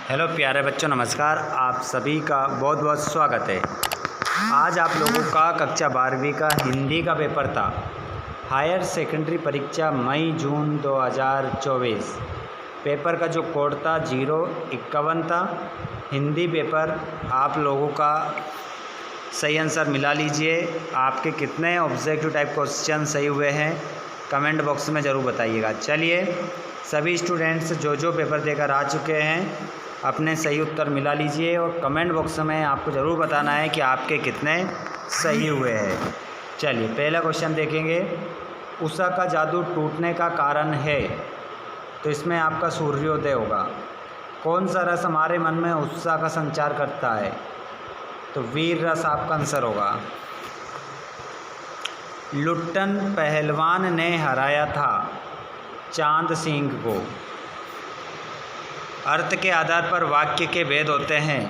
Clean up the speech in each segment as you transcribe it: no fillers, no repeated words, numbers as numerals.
Hello प्यारे बच्चों, नमस्कार। आप सभी का बहुत बहुत स्वागत है। आज आप लोगों का कक्षा 12वीं का हिंदी का पेपर था। हायर सेकेंडरी परीक्षा मई जून 2024। पेपर का जो कोड था 051 था। हिंदी पेपर आप लोगों का सही आंसर मिला लीजिए। आपके कितने ऑब्जेक्टिव टाइप क्वेश्चन सही हुए हैं कमेंट बॉक्स में ज़रूर बताइएगा। चलिए, सभी स्टूडेंट्स जो पेपर देकर आ चुके हैं अपने सही उत्तर मिला लीजिए और कमेंट बॉक्स में आपको ज़रूर बताना है कि आपके कितने सही हुए हैं। चलिए, पहला क्वेश्चन देखेंगे। उषा का जादू टूटने का कारण है, तो इसमें आपका सूर्योदय होगा। कौन सा रस हमारे मन में उत्साह का संचार करता है, तो वीर रस आपका आंसर होगा। लुट्टन पहलवान ने हराया था चांद सिंह को। अर्थ के आधार पर वाक्य के भेद होते हैं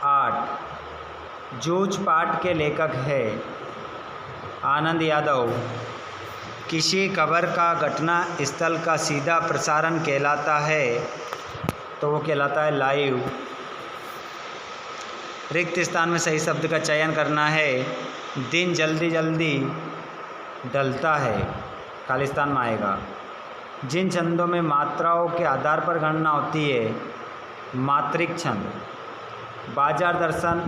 8। जूझ पाठ के लेखक है आनंद यादव। किसी खबर का घटना स्थल का सीधा प्रसारण कहलाता है, तो वो कहलाता है लाइव। रिक्त स्थान में सही शब्द का चयन करना है। दिन जल्दी जल्दी ढलता है, खाली स्थान में आएगा। जिन छंदों में मात्राओं के आधार पर गणना होती है, मात्रिक छंद। बाजार दर्शन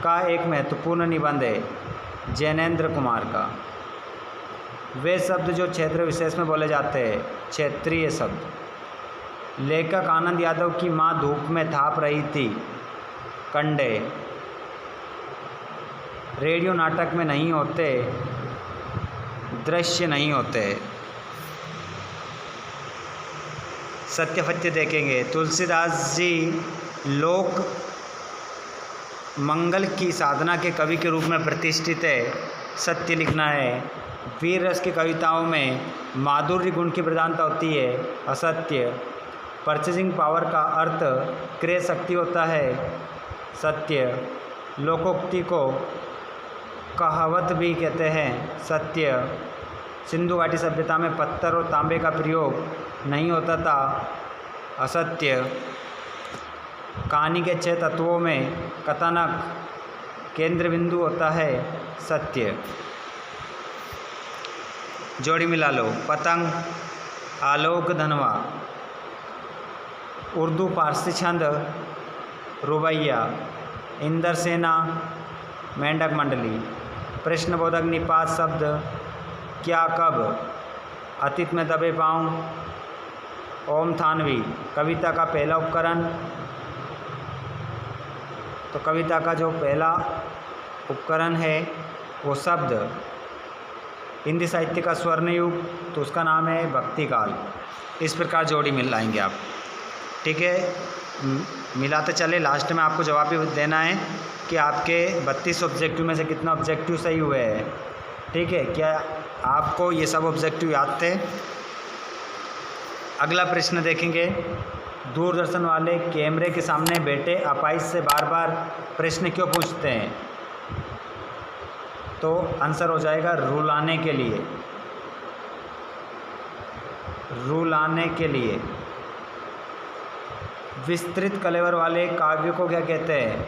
का एक महत्वपूर्ण निबंध है जैनेन्द्र कुमार का। वे शब्द जो क्षेत्र विशेष में बोले जाते हैं, क्षेत्रीय शब्द। लेखक आनंद यादव की मां धूप में थाप रही थी, कंडे। रेडियो नाटक में नहीं होते, दृश्य नहीं होते। सत्यपत्य देखेंगे। तुलसीदास जी लोक मंगल की साधना के कवि के रूप में प्रतिष्ठित है। सत्य लिखना है। वीर रस की कविताओं में माधुर्य गुण की प्रधानता होती है, असत्य। परचेजिंग पावर का अर्थ क्रय शक्ति होता है, सत्य। लोकोक्ति को कहावत भी कहते हैं, सत्य। सिंधु घाटी सभ्यता में पत्थर और तांबे का प्रयोग नहीं होता था, असत्य। कहानी के 6 तत्वों में कथानक केंद्र बिंदु होता है, सत्य। जोड़ी मिला लो। पतंग आलोक धनवा। उर्दू फारसी छंद रुबैया। इंदर सेना मेंढक मंडली। प्रश्नबोधक निपात शब्द क्या कब। अतीत में दबे पाँव ओम थानवी। कविता का पहला उपकरण, तो कविता का जो पहला उपकरण है वो शब्द। हिंदी साहित्य का स्वर्ण युग, तो उसका नाम है भक्ति काल। इस प्रकार जोड़ी मिल लाएंगे आप, ठीक है। मिलाते चले। लास्ट में आपको जवाब भी देना है कि आपके 32 ऑब्जेक्टिव में से कितना ऑब्जेक्टिव सही हुए हैं, ठीक है। क्या आपको ये सब ऑब्जेक्टिव याद थे? अगला प्रश्न देखेंगे। दूरदर्शन वाले कैमरे के सामने बैठे अपाइज से बार बार प्रश्न क्यों पूछते हैं, तो आंसर हो जाएगा रुलाने के लिए। रुलाने के लिए। विस्तृत कलेवर वाले काव्य को क्या कहते हैं,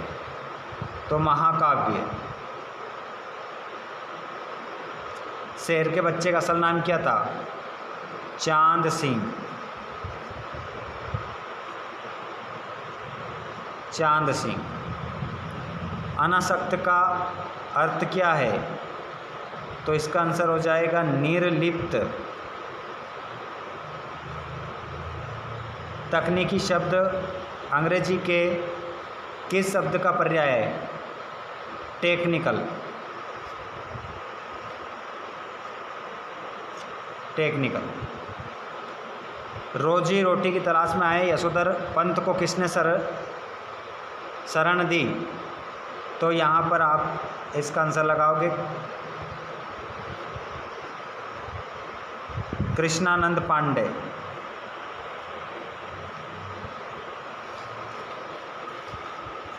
तो महाकाव्य। शेर के बच्चे का असल नाम क्या था, चांद सिंह। चांद सिंह। अनासक्त का अर्थ क्या है, तो इसका आंसर हो जाएगा निर्लिप्त। तकनीकी शब्द अंग्रेजी के किस शब्द का पर्याय है, टेक्निकल। टेक्निकल। रोजी रोटी की तलाश में आए यशोधर पंत को किसने शरण दी, तो यहाँ पर आप इसका आंसर लगाओगे कृष्णानंद पांडे।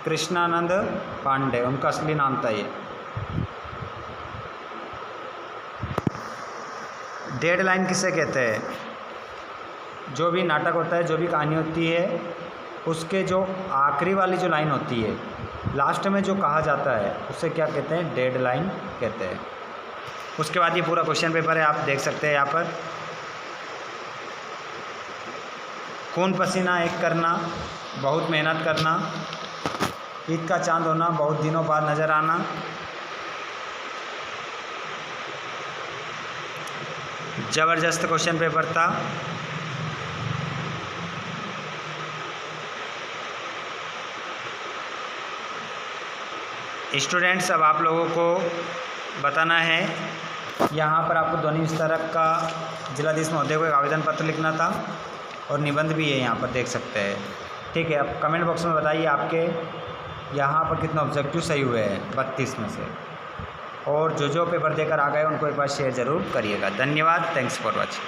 कृष्णानंद पांडे उनका असली नाम था ये। डेडलाइन किसे कहते हैं, जो भी नाटक होता है, जो भी कहानी होती है, उसके जो आखिरी वाली जो लाइन होती है, लास्ट में जो कहा जाता है, उसे क्या कहते हैं? डेड लाइन कहते हैं। उसके बाद ये पूरा क्वेश्चन पेपर है, आप देख सकते हैं यहाँ पर। खून पसीना एक करना, बहुत मेहनत करना, ईद का चांद होना, बहुत दिनों बाद नज़र आना, ज़बरदस्त क्वेश्चन पेपर था। स्टूडेंट्स, अब आप लोगों को बताना है, यहाँ पर आपको ध्वनि विस्तारक का जिलाधीश महोदय को एक आवेदन पत्र लिखना था और निबंध भी है, यहाँ पर देख सकते हैं। ठीक है, अब कमेंट बॉक्स में बताइए आपके यहाँ पर कितने ऑब्जेक्टिव सही हुए हैं 32 में से, और जो पेपर देकर आ गए उनको एक बार शेयर ज़रूर करिएगा। धन्यवाद, थैंक्स फॉर वॉचिंग।